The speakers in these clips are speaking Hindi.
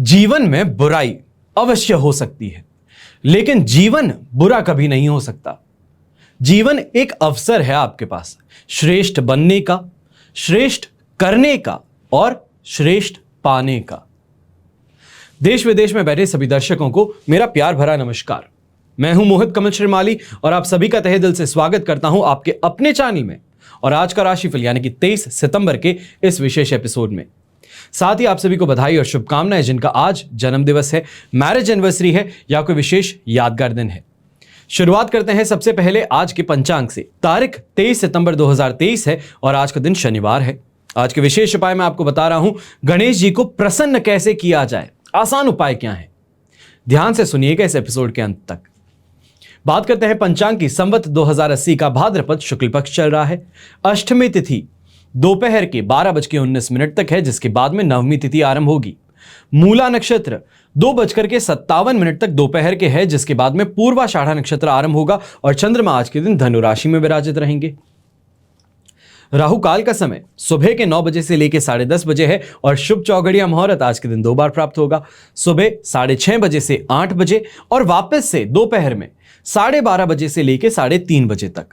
जीवन में बुराई अवश्य हो सकती है, लेकिन जीवन बुरा कभी नहीं हो सकता। जीवन एक अवसर है आपके पास श्रेष्ठ बनने का, श्रेष्ठ करने का और श्रेष्ठ पाने का। देश विदेश में बैठे सभी दर्शकों को मेरा प्यार भरा नमस्कार। मैं हूं मोहित कमल श्रीमाली और आप सभी का तहे दिल से स्वागत करता हूं आपके अपने चैनल में और आज का राशिफल यानी कि 23 सितंबर के इस विशेष एपिसोड में। साथ ही आप सभी को बधाई और शुभकामनाएं जिनका आज जन्म दिवस है, मैरिज एनिवर्सरी है या कोई विशेष यादगार दिन है। शुरुआत करते हैं सबसे पहले आज के पंचांग से। तारीख 23 सितंबर 2023 है और आज का दिन शनिवार है। आज के विशेष उपाय मैं आपको बता रहा हूं, गणेश जी को प्रसन्न कैसे किया जाए, आसान उपाय क्या है। ध्यान से सुनिएगा इस एपिसोड के अंत तक। बात करते हैं पंचांग की। संवत 2080 का भाद्रपद शुक्ल पक्ष चल रहा है। अष्टमी तिथि दोपहर के 12:19 तक है, जिसके बाद में नवमी तिथि आरंभ होगी। मूला नक्षत्र 2:57 तक दोपहर के है, जिसके बाद में पूर्वाषाढ़ा नक्षत्र आरंभ होगा और चंद्रमा आज के दिन धनु राशि में विराजित रहेंगे। राहु काल का समय सुबह के 9 बजे से लेकर 10:30 बजे है और शुभ चौघड़िया मुहूर्त आज के दिन 2 बार प्राप्त होगा, सुबह 6:30 बजे से 8 बजे और वापस से दोपहर में 12:30 बजे से लेकर 3:30 बजे तक।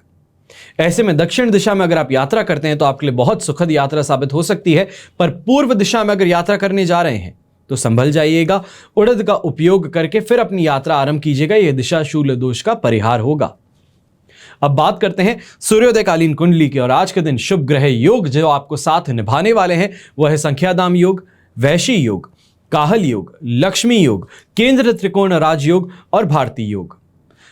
ऐसे में दक्षिण दिशा में अगर आप यात्रा करते हैं तो आपके लिए बहुत सुखद यात्रा साबित हो सकती है, पर पूर्व दिशा में अगर यात्रा करने जा रहे हैं तो संभल जाइएगा। उड़द का उपयोग करके फिर अपनी यात्रा आरंभ कीजिएगा, यह दिशा शूल दोष का परिहार होगा। अब बात करते हैं सूर्योदयकालीन कुंडली की और आज के दिन शुभ ग्रह योग जो आपको साथ निभाने वाले हैं वह है संख्याधाम योग, वैशी योग, काहल योग, लक्ष्मी योग, केंद्र त्रिकोण राजयोग और भारतीय योग।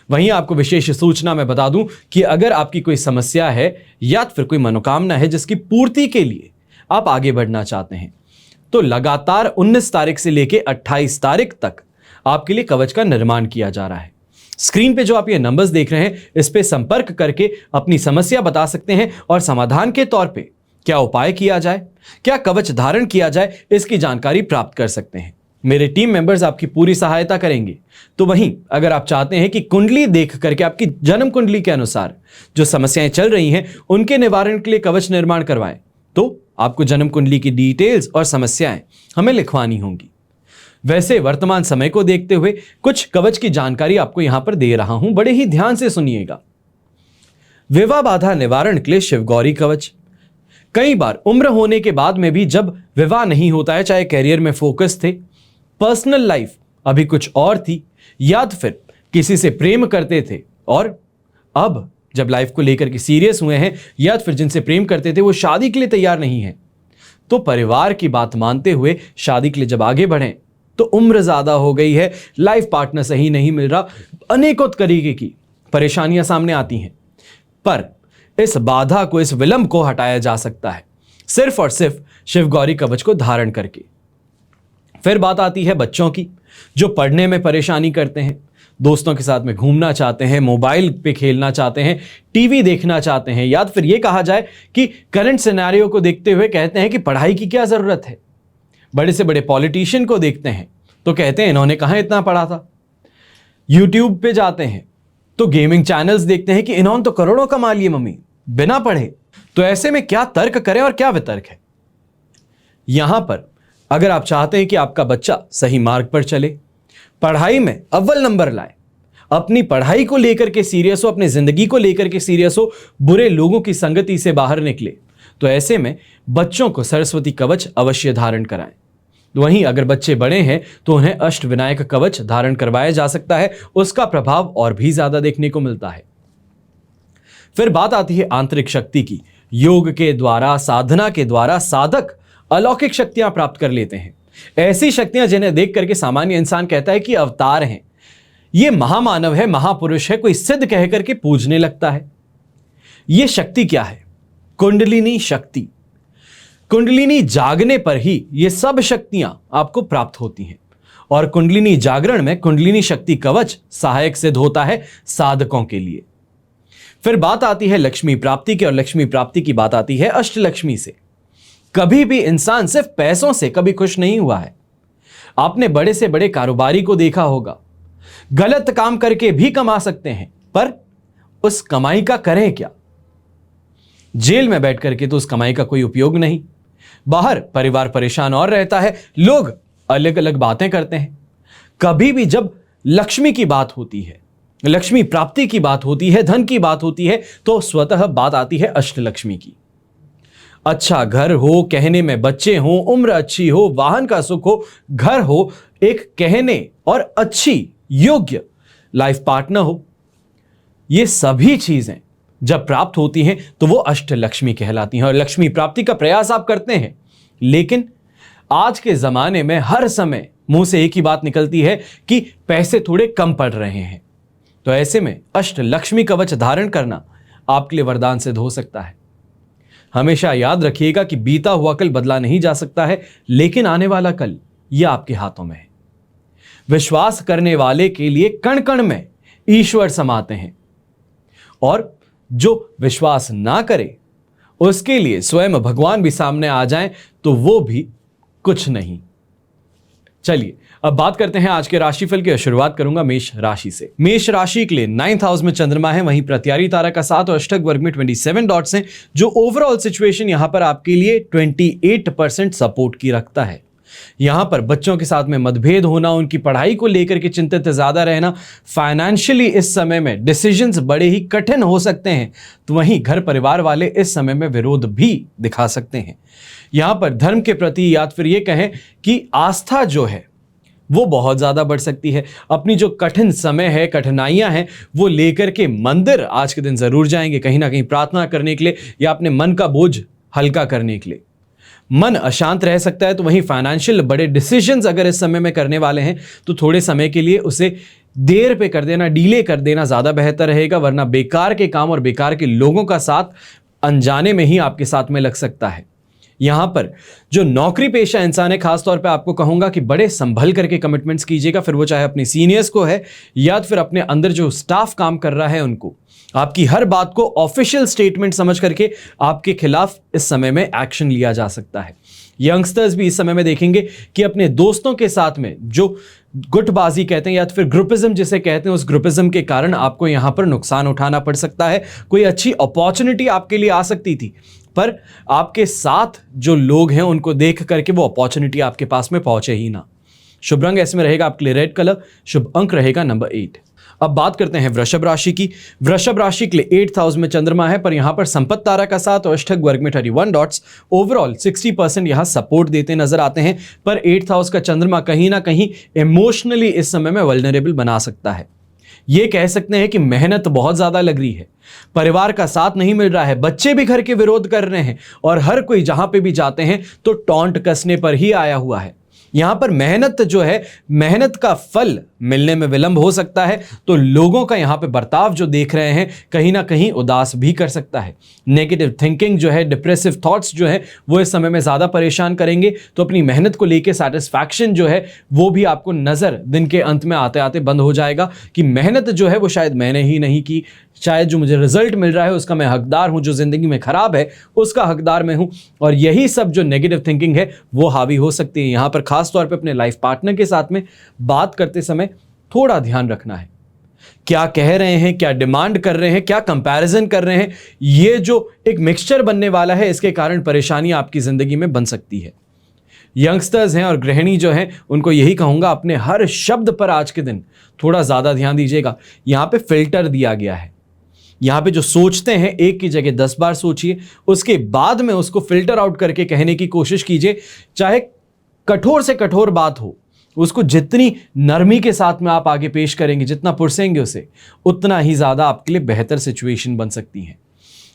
वहीं आपको विशेष सूचना मैं बता दूं कि अगर आपकी कोई समस्या है या फिर कोई मनोकामना है जिसकी पूर्ति के लिए आप आगे बढ़ना चाहते हैं तो लगातार 19 तारीख से लेकर 28 तारीख तक आपके लिए कवच का निर्माण किया जा रहा है। स्क्रीन पे जो आप ये नंबर्स देख रहे हैं इस पे संपर्क करके अपनी समस्या बता सकते हैं और समाधान के तौर पे क्या उपाय किया जाए, क्या कवच धारण किया जाए, इसकी जानकारी प्राप्त कर सकते हैं। मेरे टीम मेंबर्स आपकी पूरी सहायता करेंगे। तो वहीं अगर आप चाहते हैं कि कुंडली देख करके आपकी जन्म कुंडली के अनुसार जो समस्याएं चल रही हैं उनके निवारण के लिए कवच निर्माण करवाएं तो आपको जन्म कुंडली की डिटेल्स और समस्याएं हमें लिखवानी होंगी। वैसे वर्तमान समय को देखते हुए कुछ कवच की जानकारी आपको यहां पर दे रहा हूं, बड़े ही ध्यान से सुनिएगा। विवाह बाधा निवारण के लिए शिव गौरी कवच। कई बार उम्र होने के बाद में भी जब विवाह नहीं होता है, चाहे कैरियर में फोकस थे, पर्सनल लाइफ अभी कुछ और थी या फिर किसी से प्रेम करते थे और अब जब लाइफ को लेकर के सीरियस हुए हैं या फिर जिनसे प्रेम करते थे वो शादी के लिए तैयार नहीं है, तो परिवार की बात मानते हुए शादी के लिए जब आगे बढ़ें तो उम्र ज्यादा हो गई है, लाइफ पार्टनर सही नहीं मिल रहा, अनेकों तरीके की परेशानियां सामने आती हैं। पर इस बाधा को, इस विलंब को हटाया जा सकता है सिर्फ और सिर्फ शिव गौरी कवच को धारण करके। फिर बात आती है बच्चों की जो पढ़ने में परेशानी करते हैं, दोस्तों के साथ में घूमना चाहते हैं, मोबाइल पे खेलना चाहते हैं, टीवी देखना चाहते हैं, या फिर ये कहा जाए कि करंट सिनेरियो को देखते हुए कहते हैं कि पढ़ाई की क्या जरूरत है। बड़े से बड़े पॉलिटिशियन को देखते हैं तो कहते हैं इन्होंने कहां इतना पढ़ा था। यूट्यूब पे जाते हैं तो गेमिंग चैनल्स देखते हैं कि इन्होंने तो करोड़ों कमा लिए मम्मी बिना पढ़े। तो ऐसे में क्या तर्क करें और क्या वितर्क है। यहां पर अगर आप चाहते हैं कि आपका बच्चा सही मार्ग पर चले, पढ़ाई में अव्वल नंबर लाए, अपनी पढ़ाई को लेकर के सीरियस हो, अपनी जिंदगी को लेकर के सीरियस हो, बुरे लोगों की संगति से बाहर निकले, तो ऐसे में बच्चों को सरस्वती कवच अवश्य धारण कराएं। वहीं अगर बच्चे बड़े हैं तो उन्हें अष्ट विनायक कवच धारण करवाया जा सकता है, उसका प्रभाव और भी ज्यादा देखने को मिलता है। फिर बात आती है आंतरिक शक्ति की। योग के द्वारा, साधना के द्वारा साधक अलौकिक शक्तियां प्राप्त कर लेते हैं। ऐसी शक्तियां जिन्हें देख करके सामान्य इंसान कहता है कि अवतार हैं, ये महामानव है, महापुरुष है, कोई सिद्ध कह करके पूजने लगता है। यह शक्ति क्या है? कुंडलिनी शक्ति। कुंडलिनी जागने पर ही ये सब शक्तियां आपको प्राप्त होती हैं और कुंडलिनी जागरण में कुंडलिनी शक्ति कवच सहायक सिद्ध होता है साधकों के लिए। फिर बात आती है लक्ष्मी प्राप्ति की और लक्ष्मी प्राप्ति की बात आती है अष्टलक्ष्मी से। कभी भी इंसान सिर्फ पैसों से कभी खुश नहीं हुआ है। आपने बड़े से बड़े कारोबारी को देखा होगा, गलत काम करके भी कमा सकते हैं, पर उस कमाई का करें क्या? जेल में बैठ करके तो उस कमाई का कोई उपयोग नहीं। बाहर परिवार परेशान और रहता है, लोग अलग अलग बातें करते हैं। कभी भी जब लक्ष्मी की बात होती है, लक्ष्मी प्राप्ति की बात होती है, धन की बात होती है, तो स्वतः बात आती है अष्टलक्ष्मी की। अच्छा घर हो, कहने में बच्चे हो, उम्र अच्छी हो, वाहन का सुख हो, घर हो, एक कहने और अच्छी योग्य लाइफ पार्टनर हो, ये सभी चीजें जब प्राप्त होती हैं तो वो अष्टलक्ष्मी कहलाती हैं। और लक्ष्मी प्राप्ति का प्रयास आप करते हैं, लेकिन आज के जमाने में हर समय मुंह से एक ही बात निकलती है कि पैसे थोड़े कम पड़ रहे हैं। तो ऐसे में अष्टलक्ष्मी कवच धारण करना आपके लिए वरदान सिद्ध हो सकता है। हमेशा याद रखिएगा कि बीता हुआ कल बदला नहीं जा सकता है, लेकिन आने वाला कल यह आपके हाथों में है। विश्वास करने वाले के लिए कण कण में ईश्वर समाते हैं, और जो विश्वास ना करे उसके लिए स्वयं भगवान भी सामने आ जाएं तो वो भी कुछ नहीं। चलिए अब बात करते हैं आज के राशिफल की। शुरुआत करूंगा मेष राशि से। मेष राशि के लिए 9th हाउस में चंद्रमा है, वहीं प्रत्यारी तारा का 7 और अष्टक वर्ग में 27 डॉट्स हैं, जो ओवरऑल सिचुएशन यहां पर आपके लिए 28% सपोर्ट की रखता है। यहां पर बच्चों के साथ में मतभेद होना, उनकी पढ़ाई को लेकर के चिंतित ज्यादा रहना, फाइनेंशियली इस समय में डिसीजंस बड़े ही कठिन हो सकते हैं। तो वहीं घर परिवार वाले इस समय में विरोध भी दिखा सकते हैं। यहां पर धर्म के प्रति या फिर ये कहें कि आस्था जो है वो बहुत ज्यादा बढ़ सकती है। अपनी जो कठिन समय है, कठिनाइयां हैं, वो लेकर के मंदिर आज के दिन जरूर जाएंगे, कहीं ना कहीं प्रार्थना करने के लिए या अपने मन का बोझ हल्का करने के लिए। मन अशांत रह सकता है। तो वहीं फाइनेंशियल बड़े डिसीजंस अगर इस समय में करने वाले हैं तो थोड़े समय के लिए उसे देर पे कर देना, डिले कर देना ज्यादा बेहतर रहेगा, वरना बेकार के काम और बेकार के लोगों का साथ अनजाने में ही आपके साथ में लग सकता है। यहां पर जो नौकरी पेशा इंसान है, खासतौर पे आपको कहूंगा कि बड़े संभल करके कमिटमेंट्स कीजिएगा, फिर वो चाहे अपने सीनियर्स को है या फिर अपने अंदर जो स्टाफ काम कर रहा है उनको। आपकी हर बात को ऑफिशियल स्टेटमेंट समझ करके आपके खिलाफ इस समय में एक्शन लिया जा सकता है। यंगस्टर्स भी इस समय में देखेंगे कि अपने दोस्तों के साथ में जो गुटबाजी कहते हैं या फिर ग्रुपिज्म जिसे कहते हैं, उस ग्रुपिज्म के कारण आपको यहां पर नुकसान उठाना पड़ सकता है। कोई अच्छी अपॉर्चुनिटी आपके लिए आ सकती थी, पर आपके साथ जो लोग हैं उनको देख करके वो अपॉर्चुनिटी आपके पास में पहुंचे ही ना। शुभ रंग ऐसे में रहेगा आपके लिए रेड कलर, शुभ अंक रहेगा नंबर 8। अब बात करते हैं वृषभ राशि की। वृषभ राशि के लिए 8th हाउस में चंद्रमा है, पर यहां पर संपत्ति तारा का 7 और अष्टक वर्ग में 31 डॉट्स, ओवरऑल 60% यहां सपोर्ट देते नजर आते हैं। पर 8th हाउस का चंद्रमा कहीं ना कहीं इमोशनली इस समय में वल्नरेबल बना सकता है। ये कह सकते हैं कि मेहनत बहुत ज्यादा लग रही है, परिवार का साथ नहीं मिल रहा है, बच्चे भी घर के विरोध कर रहे हैं, और हर कोई जहां पे भी जाते हैं तो टॉन्ट कसने पर ही आया हुआ है। यहां पर मेहनत जो है, मेहनत का फल मिलने में विलंब हो सकता है। तो लोगों का यहां पे बर्ताव जो देख रहे हैं कहीं ना कहीं उदास भी कर सकता है। नेगेटिव थिंकिंग जो है, डिप्रेसिव थॉट्स जो है, वो इस समय में ज्यादा परेशान करेंगे। तो अपनी मेहनत को लेके सेटिस्फैक्शन जो है वो भी आपको नजर दिन के अंत में आते आते बंद हो जाएगा कि मेहनत जो है वो शायद मैंने ही नहीं की, शायद जो मुझे रिजल्ट मिल रहा है उसका मैं हकदार हूं, जो जिंदगी में खराब है उसका हकदार मैं हूं। और यही सब जो नेगेटिव थिंकिंग है वो हावी हो सकती है। यहां पर खास तौर पे अपने लाइफ पार्टनर के साथ में बात करते समय थोड़ा ध्यान रखना है, क्या कह रहे हैं, क्या डिमांड कर रहे हैं, क्या कंपैरिजन कर रहे हैं। ये जो एक मिक्सचर बनने वाला है, इसके कारण परेशानी आपकी जिंदगी में बन सकती है। यंगस्टर्स हैं और गृहिणी जो हैं उनको यही कहूंगा, अपने हर शब्द पर आज के दिन थोड़ा ज्यादा ध्यान दीजिएगा। यहां पे फिल्टर दिया गया है, यहां पे जो सोचते हैं एक की जगह 10 बार सोचिए, उसके बाद में उसको फिल्टर आउट करके कहने की कोशिश कीजिए। चाहे कठोर से कठोर बात हो, उसको जितनी नरमी के साथ में आप आगे पेश करेंगे, जितना पुरसेंगे उसे, उतना ही ज्यादा आपके लिए बेहतर सिचुएशन बन सकती है।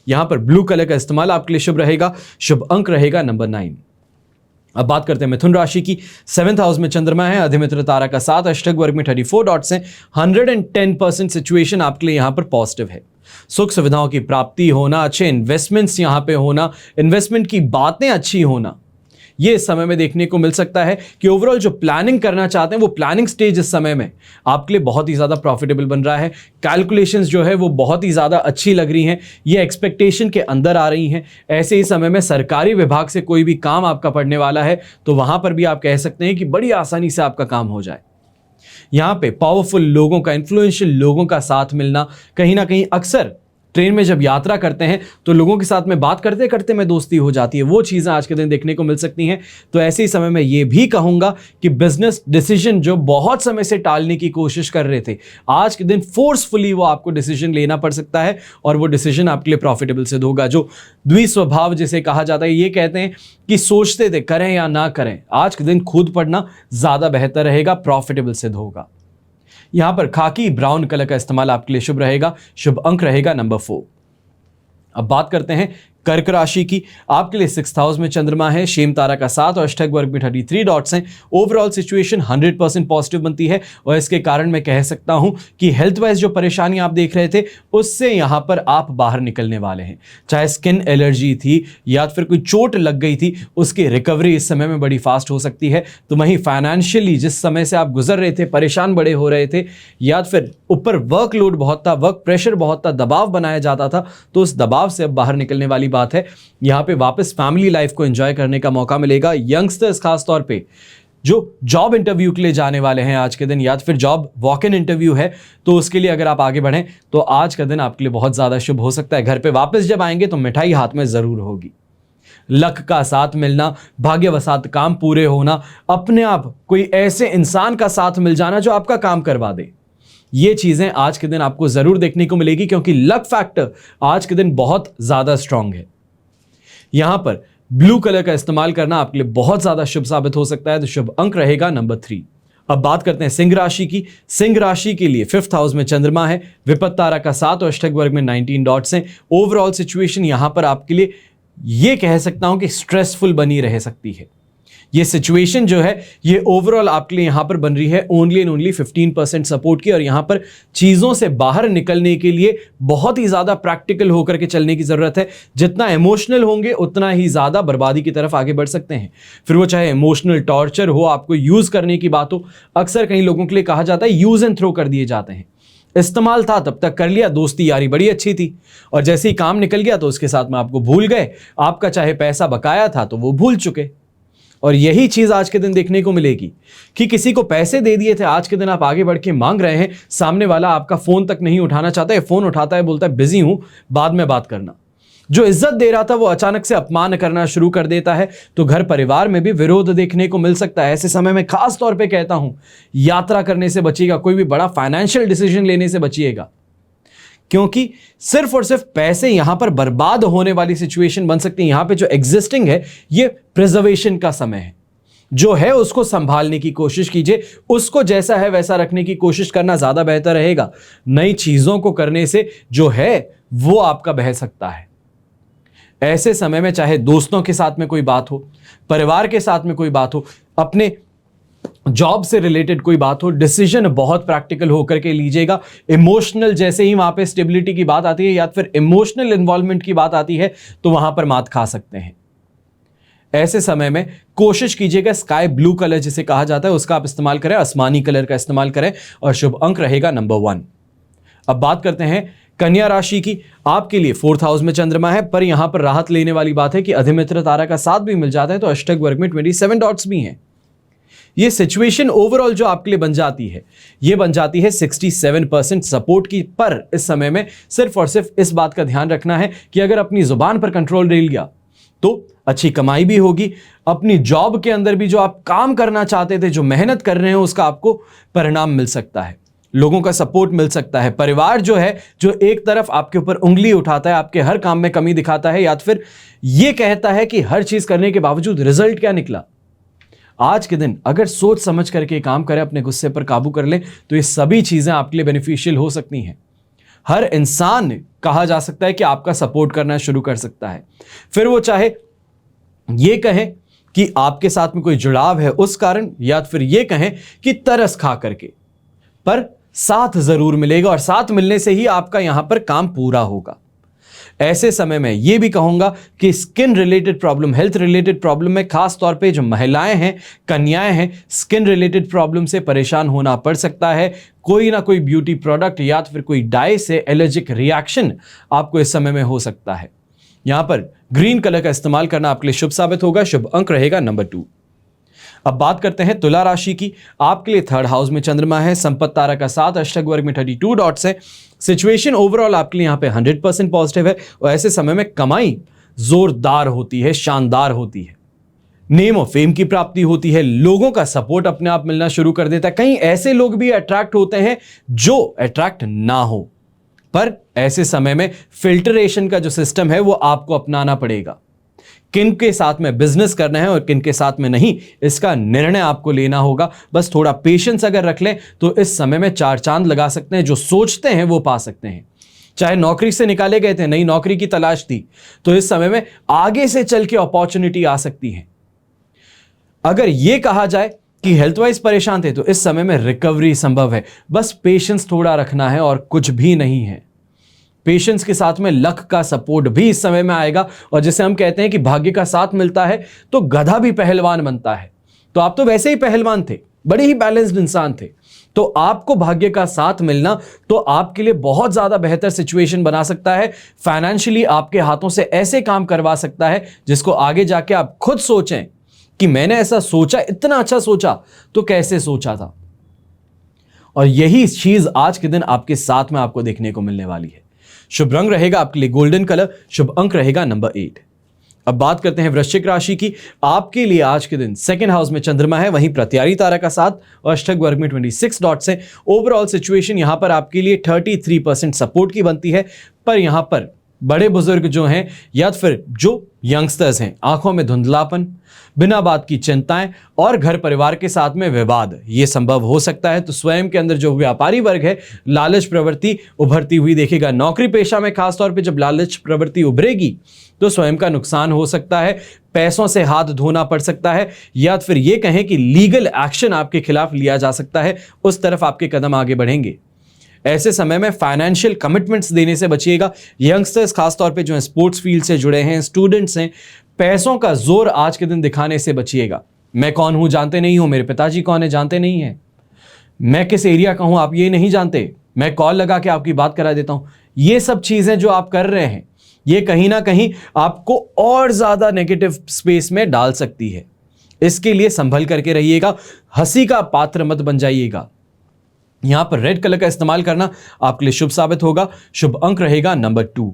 यहां पर ब्लू कलर का इस्तेमाल आपके लिए शुभ रहेगा, शुभ अंक रहेगा नंबर 9। अब बात करते हैं मिथुन राशि की। 7th हाउस में चंद्रमा है, अधिमित्र तारा का 7, अष्टक वर्ग में 34 डॉट्स हैं। 110% सिचुएशन आपके लिए यहां पर पॉजिटिव है। सुख सुविधाओं की प्राप्ति होना, अच्छे इन्वेस्टमेंट्स यहां पे होना, इन्वेस्टमेंट की बातें अच्छी होना, ये इस समय में देखने को मिल सकता है कि ओवरऑल जो प्लानिंग करना चाहते हैं वो प्लानिंग स्टेज इस समय में आपके लिए बहुत ही ज्यादा प्रॉफिटेबल बन रहा है। कैलकुलेशंस जो है वो बहुत ही ज्यादा अच्छी लग रही हैं, ये एक्सपेक्टेशन के अंदर आ रही हैं। ऐसे ही समय में सरकारी विभाग से कोई भी काम आपका पड़ने वाला है तो वहां पर भी आप कह सकते हैं कि बड़ी आसानी से आपका काम हो जाए। यहां पे पावरफुल लोगों का, इन्फ्लुएंशियल लोगों का साथ मिलना कहीं ना कहीं अक्सर ट्रेन में जब यात्रा करते हैं तो लोगों के साथ में बात करते करते में दोस्ती हो जाती है, वो चीज़ें आज के दिन देखने को मिल सकती हैं। तो ऐसे ही समय में ये भी कहूँगा कि बिजनेस डिसीजन जो बहुत समय से टालने की कोशिश कर रहे थे, आज के दिन फोर्सफुली वो आपको डिसीजन लेना पड़ सकता है और वो डिसीजन आपके लिए प्रॉफिटेबल सिद्ध होगा। जो द्विस्वभाव जिसे कहा जाता है, ये कहते हैं कि सोचते थे करें या ना करें, आज के दिन खुद पढ़ना ज़्यादा बेहतर रहेगा, प्रॉफिटेबल सिद्ध होगा। यहां पर खाकी ब्राउन कलर का इस्तेमाल आपके लिए शुभ रहेगा। शुभ अंक रहेगा नंबर 4। अब बात करते हैं कर्क राशि की। आपके लिए 6th हाउस में चंद्रमा है, शेम तारा का 7 और अष्टक वर्ग में 33 डॉट्स हैं। ओवरऑल सिचुएशन 100% पॉजिटिव बनती है और इसके कारण मैं कह सकता हूं कि हेल्थ वाइज जो परेशानी आप देख रहे थे उससे यहां पर आप बाहर निकलने वाले हैं। चाहे स्किन एलर्जी थी या फिर कोई चोट लग गई थी, उसकी रिकवरी इस समय में बड़ी फास्ट हो सकती है। तो वहीं फाइनेंशियली जिस समय से आप गुजर रहे थे, परेशान बड़े हो रहे थे या फिर ऊपर वर्कलोड बहुत था, वर्क प्रेशर बहुत था, दबाव बनाया जाता था, तो उस दबाव से अब बाहर निकलने वाली बात है। यहां पे वापस फैमिली लाइफ को एंजॉय करने का मौका मिलेगा। यंगस्टर्स खास तौर पे जो जॉब इंटरव्यू के लिए जाने वाले हैं आज के दिन, या फिर जॉब वॉक इन इंटरव्यू है, तो उसके लिए अगर आप आगे बढ़ें तो आज का दिन आपके लिए बहुत ज्यादा शुभ हो सकता है। घर पे वापस जब आएंगे तो मिठाई हाथ में जरूर होगी। लक का साथ मिलना, भाग्यवशात काम पूरे होना, अपने आप कोई ऐसे इंसान का साथ मिल जाना जो आपका काम करवा दे, ये चीजें आज के दिन आपको जरूर देखने को मिलेगी, क्योंकि लक फैक्टर आज के दिन बहुत ज्यादा स्ट्रांग है। यहां पर ब्लू कलर का इस्तेमाल करना आपके लिए बहुत ज्यादा शुभ साबित हो सकता है। तो शुभ अंक रहेगा नंबर 3। अब बात करते हैं सिंह राशि की। सिंह राशि के लिए 5th हाउस में चंद्रमा है, विपत्त तारा का 7 और अष्टक वर्ग में 19 डॉट्स हैं। ओवरऑल सिचुएशन यहां पर आपके लिए ये कह सकता हूं कि स्ट्रेसफुल बनी रह सकती है। ये सिचुएशन जो है ये ओवरऑल आपके लिए यहां पर बन रही है ओनली एंड ओनली 15% सपोर्ट की, और यहां पर चीजों से बाहर निकलने के लिए बहुत ही ज्यादा प्रैक्टिकल होकर के चलने की जरूरत है। जितना इमोशनल होंगे उतना ही ज्यादा बर्बादी की तरफ आगे बढ़ सकते हैं। फिर वो चाहे इमोशनल टॉर्चर हो, आपको यूज करने की बात हो, अक्सर कई लोगों के लिए कहा जाता है यूज एंड थ्रो कर दिए जाते हैं। इस्तेमाल था तब तक कर लिया, दोस्ती यारी बड़ी अच्छी थी, और जैसे ही काम निकल गया तो उसके साथ में आपको भूल गए। आपका चाहे पैसा बकाया था तो वो भूल चुके। और यही चीज आज के दिन देखने को मिलेगी कि किसी को पैसे दे दिए थे, आज के दिन आप आगे बढ़ के मांग रहे हैं, सामने वाला आपका फोन तक नहीं उठाना चाहता है, फोन उठाता है, बोलता है बिजी हूं, बाद में बात करना। जो इज्जत दे रहा था वो अचानक से अपमान करना शुरू कर देता है। तो घर परिवार में भी विरोध देखने को मिल सकता है। ऐसे समय में खास तौर पे कहता हूं, यात्रा करने से बचिएगा, कोई भी बड़ा फाइनेंशियल डिसीजन लेने से बचिएगा, क्योंकि सिर्फ और सिर्फ पैसे यहां पर बर्बाद होने वाली सिचुएशन बन सकती है। यहां पे जो एग्जिस्टिंग है ये प्रिजर्वेशन का समय है। जो है उसको संभालने की कोशिश कीजिए, उसको जैसा है वैसा रखने की कोशिश करना ज्यादा बेहतर रहेगा। नई चीजों को करने से जो है वो आपका बह सकता है। ऐसे समय में चाहे दोस्तों के साथ में कोई बात हो, परिवार के साथ में कोई बात हो, अपने जॉब से रिलेटेड कोई बात हो, डिसीजन बहुत प्रैक्टिकल होकर के लीजिएगा। इमोशनल जैसे ही वहां पे स्टेबिलिटी की बात आती है या फिर इमोशनल इन्वॉल्वमेंट की बात आती है तो वहां पर मात खा सकते हैं। ऐसे समय में कोशिश कीजिएगा स्काई ब्लू कलर जिसे कहा जाता है उसका आप इस्तेमाल करें, आसमानी कलर का इस्तेमाल करें, और शुभ अंक रहेगा नंबर 1। अब बात करते हैं कन्या राशि की। आपके लिए 4th हाउस में चंद्रमा है, पर यहां पर राहत लेने वाली बात है कि अधिमित्र तारा का 7 भी मिल जाता है, तो अष्टक वर्ग में 27 डॉट्स भी हैं। ये सिचुएशन ओवरऑल जो आपके लिए बन जाती है, ये बन जाती है 67% सपोर्ट की। पर इस समय में सिर्फ और सिर्फ इस बात का ध्यान रखना है कि अगर अपनी जुबान पर कंट्रोल ले लिया तो अच्छी कमाई भी होगी। अपनी जॉब के अंदर भी जो आप काम करना चाहते थे, जो मेहनत कर रहे हैं, उसका आपको परिणाम मिल सकता है, लोगों का सपोर्ट मिल सकता है। परिवार जो है, जो एक तरफ आपके ऊपर उंगली उठाता है, आपके हर काम में कमी दिखाता है, या फिर यह कहता है कि हर चीज करने के बावजूद रिजल्ट क्या निकला, आज के दिन अगर सोच समझ करके काम करें, अपने गुस्से पर काबू कर लें, तो ये सभी चीजें आपके लिए बेनिफिशियल हो सकती हैं। हर इंसान कहा जा सकता है कि आपका सपोर्ट करना शुरू कर सकता है। फिर वो चाहे ये कहें कि आपके साथ में कोई जुड़ाव है उस कारण, या फिर ये कहें कि तरस खा करके, पर साथ जरूर मिलेगा, और साथ मिलने से ही आपका यहां पर काम पूरा होगा। ऐसे समय में यह भी कहूंगा कि skin related problem, health related problem में खास तौर पे जो महिलाएं हैं, कन्याएं हैं, स्किन रिलेटेड प्रॉब्लम से परेशान होना पड़ सकता है। कोई ना कोई ब्यूटी प्रोडक्ट या फिर कोई डाई से एलर्जिक रिएक्शन आपको इस समय में हो सकता है। यहां पर ग्रीन कलर का इस्तेमाल करना आपके लिए शुभ साबित होगा। शुभ अंक रहेगा नंबर 2। अब बात करते हैं तुला राशि की। आपके लिए थर्ड हाउस में चंद्रमा है, संपत्ति तारा का 7, अष्टक वर्ग में 32 डॉट्स है। सिचुएशन ओवरऑल आपके लिए यहाँ पे 100% पॉजिटिव है और ऐसे समय में कमाई जोरदार होती है, शानदार होती है। नेम और फेम की प्राप्ति होती है, लोगों का सपोर्ट अपने आप मिलना शुरू कर देता है। कहीं ऐसे लोग भी अट्रैक्ट होते हैं जो अट्रैक्ट ना हो, पर ऐसे समय में फिल्टरेशन का जो सिस्टम है वो आपको अपनाना पड़ेगा। किन के साथ में बिजनेस करना है और किन के साथ में नहीं, इसका निर्णय आपको लेना होगा। बस थोड़ा पेशेंस अगर रख लें तो इस समय में 4 चांद लगा सकते हैं। जो सोचते हैं वो पा सकते हैं। चाहे नौकरी से निकाले गए थे, नई नौकरी की तलाश थी, तो इस समय में आगे से चल के अपॉर्चुनिटी आ सकती है। अगर यह कहा जाए कि हेल्थ वाइज परेशान थे तो इस समय में रिकवरी संभव है। बस पेशेंस थोड़ा रखना है और कुछ भी नहीं है। पेशेंस के साथ में लक का सपोर्ट भी इस समय में आएगा और जैसे हम कहते हैं कि भाग्य का साथ मिलता है तो गधा भी पहलवान बनता है। तो आप तो वैसे ही पहलवान थे, बड़े ही बैलेंस्ड इंसान थे, तो आपको भाग्य का साथ मिलना तो आपके लिए बहुत ज्यादा बेहतर सिचुएशन बना सकता है। फाइनेंशियली आपके हाथों से ऐसे काम करवा सकता है जिसको आगे जाके आप खुद सोचें कि मैंने ऐसा सोचा, इतना अच्छा सोचा तो कैसे सोचा था। और यही चीज आज के दिन आपके साथ में आपको देखने को मिलने वाली है। शुभ रंग रहेगा आपके लिए गोल्डन कलर, शुभ अंक रहेगा नंबर 8। अब बात करते हैं वृश्चिक राशि की। आपके लिए आज के दिन सेकंड हाउस में चंद्रमा है, वहीं प्रत्यारी तारा का 7 और अष्टक वर्ग में 26 डॉट्स है। ओवरऑल सिचुएशन यहां पर आपके लिए 33% सपोर्ट की बनती है, पर यहां पर बड़े बुजुर्ग जो हैं या फिर जो यंगस्टर्स हैं, आंखों में धुंधलापन, बिना बात की चिंताएं और घर परिवार के साथ में विवाद, ये संभव हो सकता है। तो स्वयं के अंदर जो व्यापारी वर्ग है, लालच प्रवृत्ति उभरती हुई देखेगा। नौकरी पेशा में खासतौर पे जब लालच प्रवृत्ति उभरेगी तो स्वयं का नुकसान हो सकता है, पैसों से हाथ धोना पड़ सकता है, या फिर ये कहें कि लीगल एक्शन आपके खिलाफ लिया जा सकता है। उस तरफ आपके कदम आगे बढ़ेंगे। ऐसे समय में फाइनेंशियल कमिटमेंट्स देने से बचिएगा। यंगस्टर्स खासतौर पे जो स्पोर्ट्स फील्ड से जुड़े हैं, स्टूडेंट्स हैं, पैसों का जोर आज के दिन दिखाने से बचिएगा। मैं कौन हूं जानते नहीं हो, मेरे पिताजी कौन है जानते नहीं है, मैं किस एरिया का हूं आप ये नहीं जानते, मैं कॉल लगा के आपकी बात करा देता हूं। ये सब चीजें जो आप कर रहे हैं ये कहीं ना कहीं आपको और ज्यादा नेगेटिव स्पेस में डाल सकती है। इसके लिए संभल करके रहिएगा, हंसी का पात्र मत बन जाइएगा। यहां पर रेड कलर का इस्तेमाल करना आपके लिए शुभ साबित होगा। शुभ अंक रहेगा नंबर 2।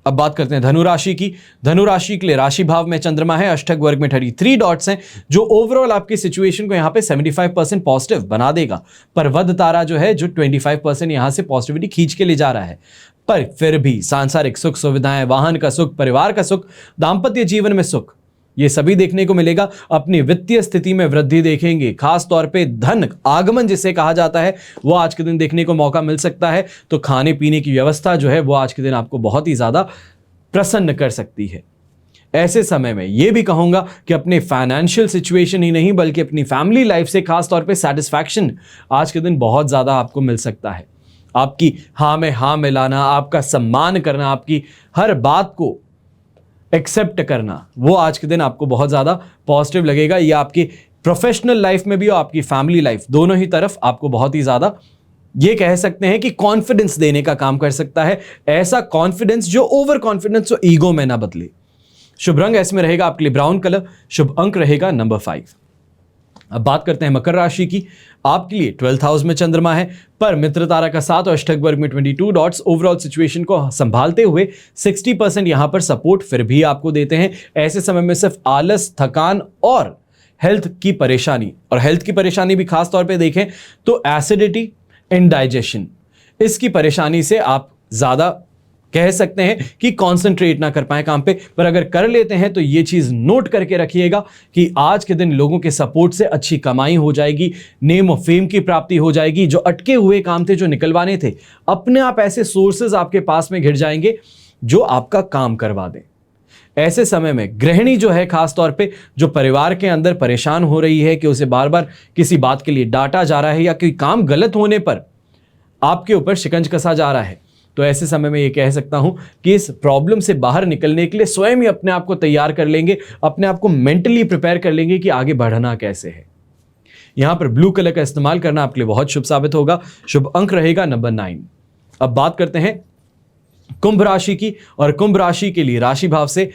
अब बात करते हैं धनु राशि की। धनु राशि के लिए राशि भाव में चंद्रमा है, अष्टक वर्ग में 33 डॉट्स हैं, जो ओवरऑल आपकी सिचुएशन को यहां पे 75% पॉजिटिव बना देगा। पर वध तारा जो है, जो 25% यहां से पॉजिटिविटी खींच के ले जा रहा है, पर फिर भी सांसारिक सुख सुविधाएं, वाहन का सुख, परिवार का सुख, दाम्पत्य जीवन में सुख, ये सभी देखने को मिलेगा। अपनी वित्तीय स्थिति में वृद्धि देखेंगे, खास तौर पे धन आगमन जिसे कहा जाता है वो आज के दिन देखने को मौका मिल सकता है। तो खाने पीने की व्यवस्था जो है वो आज के दिन आपको बहुत ही ज्यादा प्रसन्न कर सकती है। ऐसे समय में ये भी कहूंगा कि अपने फाइनेंशियल सिचुएशन ही नहीं बल्कि अपनी फैमिली लाइफ से खास तौर पे सेटिस्फैक्शन आज के दिन बहुत ज्यादा आपको मिल सकता है। आपकी हाँ में हाँ मिलाना, आपका सम्मान करना, आपकी हर बात को एक्सेप्ट करना, वो आज के दिन आपको बहुत ज़्यादा पॉजिटिव लगेगा। ये आपकी प्रोफेशनल लाइफ में भी और आपकी फैमिली लाइफ दोनों ही तरफ आपको बहुत ही ज़्यादा, ये कह सकते हैं कि कॉन्फिडेंस देने का काम कर सकता है। ऐसा कॉन्फिडेंस जो ओवर कॉन्फिडेंस और ईगो में ना बदले। शुभ रंग इसमें रहेगा आपके लिए ब्राउन कलर, शुभ अंक रहेगा नंबर 5। अब बात करते हैं मकर राशि की। आपके लिए 12th हाउस में चंद्रमा है, पर मित्र तारा का 7 और अष्टक वर्ग में 22 डॉट्स ओवरऑल सिचुएशन को संभालते हुए 60% यहां पर सपोर्ट फिर भी आपको देते हैं। ऐसे समय में सिर्फ आलस, थकान और हेल्थ की परेशानी, और हेल्थ की परेशानी भी खास तौर पे देखें तो एसिडिटी, इंडाइजेशन, इसकी परेशानी से आप ज्यादा कह सकते हैं कि कंसंट्रेट ना कर पाए काम पे। पर अगर कर लेते हैं तो ये चीज नोट करके रखिएगा कि आज के दिन लोगों के सपोर्ट से अच्छी कमाई हो जाएगी, नेम और फेम की प्राप्ति हो जाएगी। जो अटके हुए काम थे, जो निकलवाने थे, अपने आप ऐसे सोर्सेज आपके पास में घिर जाएंगे जो आपका काम करवा दें। ऐसे समय में गृहिणी जो है, खास तौर पे जो परिवार के अंदर परेशान हो रही है कि उसे बार बार किसी बात के लिए डांटा जा रहा है या कोई काम गलत होने पर आपके ऊपर शिकंज कसा जा रहा है, तो ऐसे समय में ये कह सकता हूं कि इस प्रॉब्लम से बाहर निकलने के लिए स्वयं ही अपने आप को तैयार कर लेंगे, अपने आप को मेंटली प्रिपेयर कर लेंगे कि आगे बढ़ना कैसे है। यहां पर ब्लू कलर का इस्तेमाल करना आपके लिए बहुत शुभ साबित होगा। शुभ अंक रहेगा नंबर 9। अब बात करते हैं कुंभ राशि की, और कुंभ राशि के लिए राशि भाव से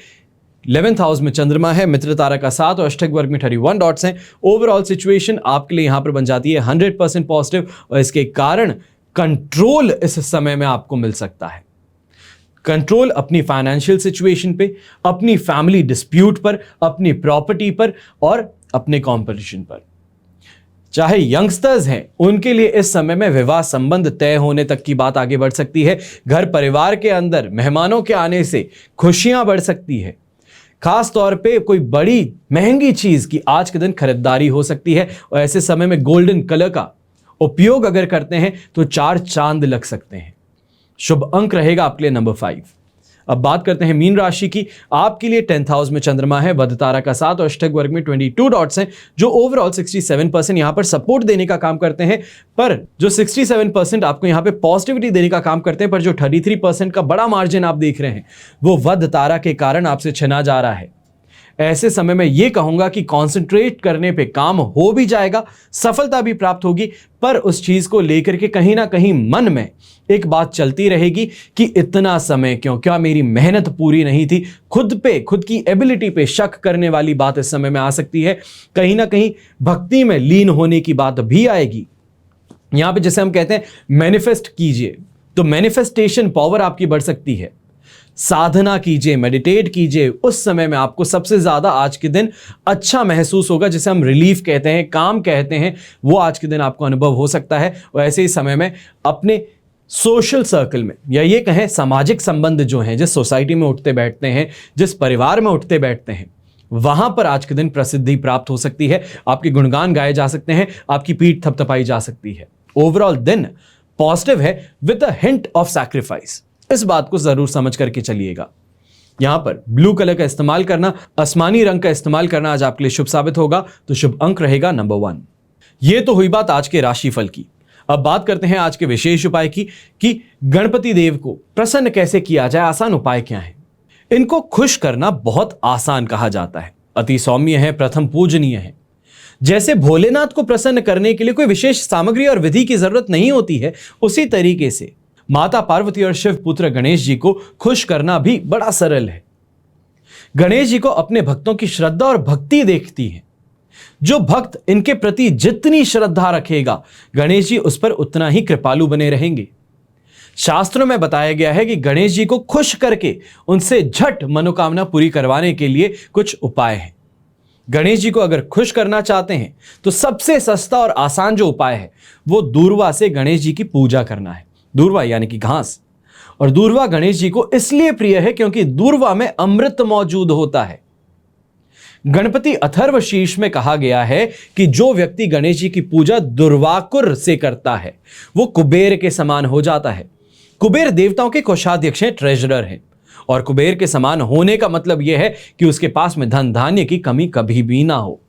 11th हाउस में चंद्रमा है, मित्र तारा का 7 और अष्टक वर्ग में 31 डॉट्स हैं। ओवरऑल सिचुएशन आपके लिए यहां पर बन जाती है 100% पॉजिटिव और इसके कारण कंट्रोल इस समय में आपको मिल सकता है। कंट्रोल अपनी फाइनेंशियल सिचुएशन पे, अपनी फैमिली डिस्प्यूट पर, अपनी प्रॉपर्टी पर और अपने कॉम्पिटिशन पर। चाहे यंगस्टर्स हैं, उनके लिए इस समय में विवाह संबंध तय होने तक की बात आगे बढ़ सकती है। घर परिवार के अंदर मेहमानों के आने से खुशियां बढ़ सकती है। खास तौर पे कोई बड़ी महंगी चीज की आज के दिन खरीदारी हो सकती है और ऐसे समय में गोल्डन कलर का उपयोग अगर करते हैं तो 4 चांद लग सकते हैं। शुभ अंक रहेगा आपके लिए नंबर 5। अब बात करते हैं मीन राशि की। आपके लिए 10th हाउस में चंद्रमा है, बुध तारा का 7 और अष्टक वर्ग में 22 डॉट्स हैं, जो ओवरऑल 67% यहां पर सपोर्ट देने का काम करते हैं। पर जो 67% आपको यहां पे पॉजिटिविटी देने का काम करते हैं, पर जो 33% का बड़ा मार्जिन आप देख रहे हैं वो बुध तारा के कारण आपसे छिना जा रहा है। ऐसे समय में यह कहूंगा कि कंसंट्रेट करने पे काम हो भी जाएगा, सफलता भी प्राप्त होगी, पर उस चीज को लेकर के कहीं ना कहीं मन में एक बात चलती रहेगी कि इतना समय क्यों, क्या मेरी मेहनत पूरी नहीं थी। खुद पे, खुद की एबिलिटी पे शक करने वाली बात इस समय में आ सकती है। कहीं ना कहीं भक्ति में लीन होने की बात भी आएगी। यहां पे जैसे हम कहते हैं मैनिफेस्ट कीजिए, तो मैनिफेस्टेशन पावर आपकी बढ़ सकती है। साधना कीजिए, मेडिटेट कीजिए, उस समय में आपको सबसे ज्यादा आज के दिन अच्छा महसूस होगा। जिसे हम रिलीफ कहते हैं, काम कहते हैं, वो आज के दिन आपको अनुभव हो सकता है। और ऐसे ही समय में अपने सोशल सर्कल में, या ये कहें सामाजिक संबंध जो हैं, जिस सोसाइटी में उठते बैठते हैं, जिस परिवार में उठते बैठते हैं, वहां पर आज के दिन प्रसिद्धि प्राप्त हो सकती है। आपके गुणगान गाए जा सकते हैं, आपकी पीठ थपथपाई जा सकती है। ओवरऑल दिन पॉजिटिव है with a hint of sacrifice. इस बात को जरूर समझ करके चलिएगा। यहां पर ब्लू कलर का इस्तेमाल करना, आसमानी रंग का इस्तेमाल करना आज आपके लिए शुभ साबित होगा। तो शुभ अंक रहेगा नंबर 1। यह तो हुई बात आज के राशिफल की। अब बात करते हैं आज के विशेष उपाय की कि गणपति देव को प्रसन्न कैसे किया जाए। आसान उपाय क्या है? इनको खुश करना बहुत आसान कहा जाता है, अति सौम्य है, प्रथम पूजनीय है। जैसे भोलेनाथ को प्रसन्न करने के लिए कोई विशेष सामग्री और विधि की जरूरत नहीं होती है, उसी तरीके से माता पार्वती और शिव पुत्र गणेश जी को खुश करना भी बड़ा सरल है। गणेश जी को अपने भक्तों की श्रद्धा और भक्ति देखती है। जो भक्त इनके प्रति जितनी श्रद्धा रखेगा, गणेश जी उस पर उतना ही कृपालु बने रहेंगे। शास्त्रों में बताया गया है कि गणेश जी को खुश करके उनसे झट मनोकामना पूरी करवाने के लिए कुछ उपाय हैं। गणेश जी को अगर खुश करना चाहते हैं तो सबसे सस्ता और आसान जो उपाय है वो दूर्वा से गणेश जी की पूजा करना है। दूर्वा यानी कि घास। और दूर्वा गणेश जी को इसलिए प्रिय है क्योंकि दूर्वा में अमृत मौजूद होता है। गणपति अथर्वशीर्ष में कहा गया है कि जो व्यक्ति गणेश जी की पूजा दुर्वाकुर से करता है वो कुबेर के समान हो जाता है। कुबेर देवताओं के कोषाध्यक्ष हैं, ट्रेजरर हैं। और कुबेर के समान होने का मतलब यह है कि उसके पास में धन धान्य की कमी कभी भी ना हो।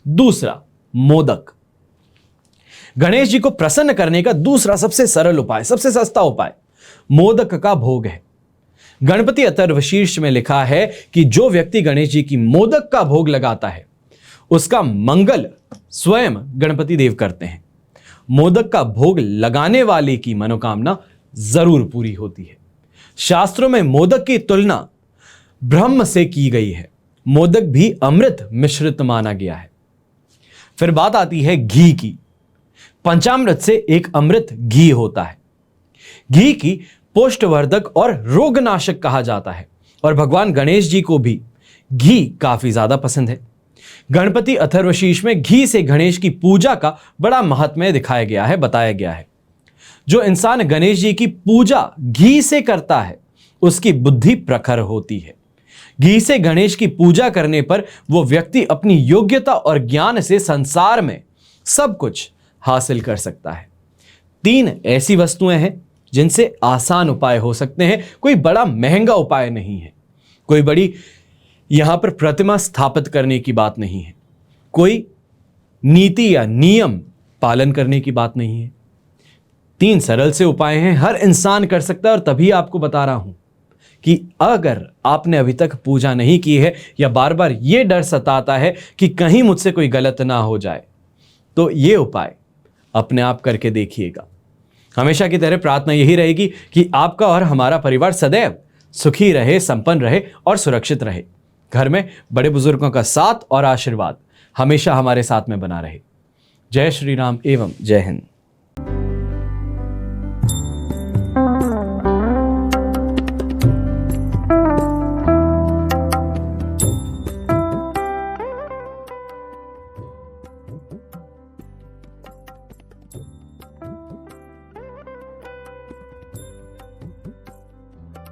दूसरा, मोदक। गणेश जी को प्रसन्न करने का दूसरा सबसे सरल उपाय, सबसे सस्ता उपाय मोदक का भोग है। गणपति अथर्वशीर्ष में लिखा है कि जो व्यक्ति गणेश जी की मोदक का भोग लगाता है उसका मंगल स्वयं गणपति देव करते हैं। मोदक का भोग लगाने वाले की मनोकामना जरूर पूरी होती है। शास्त्रों में मोदक की तुलना ब्रह्म से की गई है। मोदक भी अमृत मिश्रित माना गया है। फिर बात आती है घी की। पंचामृत से एक अमृत घी होता है। घी की पुष्टवर्धक और रोगनाशक कहा जाता है और भगवान गणेश जी को भी घी काफी ज्यादा पसंद है। गणपति अथर्वशीर्ष में घी से गणेश की पूजा का बड़ा महात्म्य दिखाया गया है, बताया गया है। जो इंसान गणेश जी की पूजा घी से करता है उसकी बुद्धि प्रखर होती है। घी से गणेश की पूजा करने पर वो व्यक्ति अपनी योग्यता और ज्ञान से संसार में सब कुछ हासिल कर सकता है। 3 ऐसी वस्तुएं हैं जिनसे आसान उपाय हो सकते हैं। कोई बड़ा महंगा उपाय नहीं है, कोई बड़ी यहां पर प्रतिमा स्थापित करने की बात नहीं है, कोई नीति या नियम पालन करने की बात नहीं है। 3 सरल से उपाय हैं, हर इंसान कर सकता है। और तभी आपको बता रहा हूं कि अगर आपने अभी तक पूजा नहीं की है या बार बार यह डर सताता है कि कहीं मुझसे कोई गलत ना हो जाए, तो यह उपाय अपने आप करके देखिएगा। हमेशा की तरह प्रार्थना यही रहेगी कि आपका और हमारा परिवार सदैव सुखी रहे, संपन्न रहे और सुरक्षित रहे। घर में बड़े बुजुर्गों का साथ और आशीर्वाद हमेशा हमारे साथ में बना रहे। जय श्री राम एवं जय हिंद।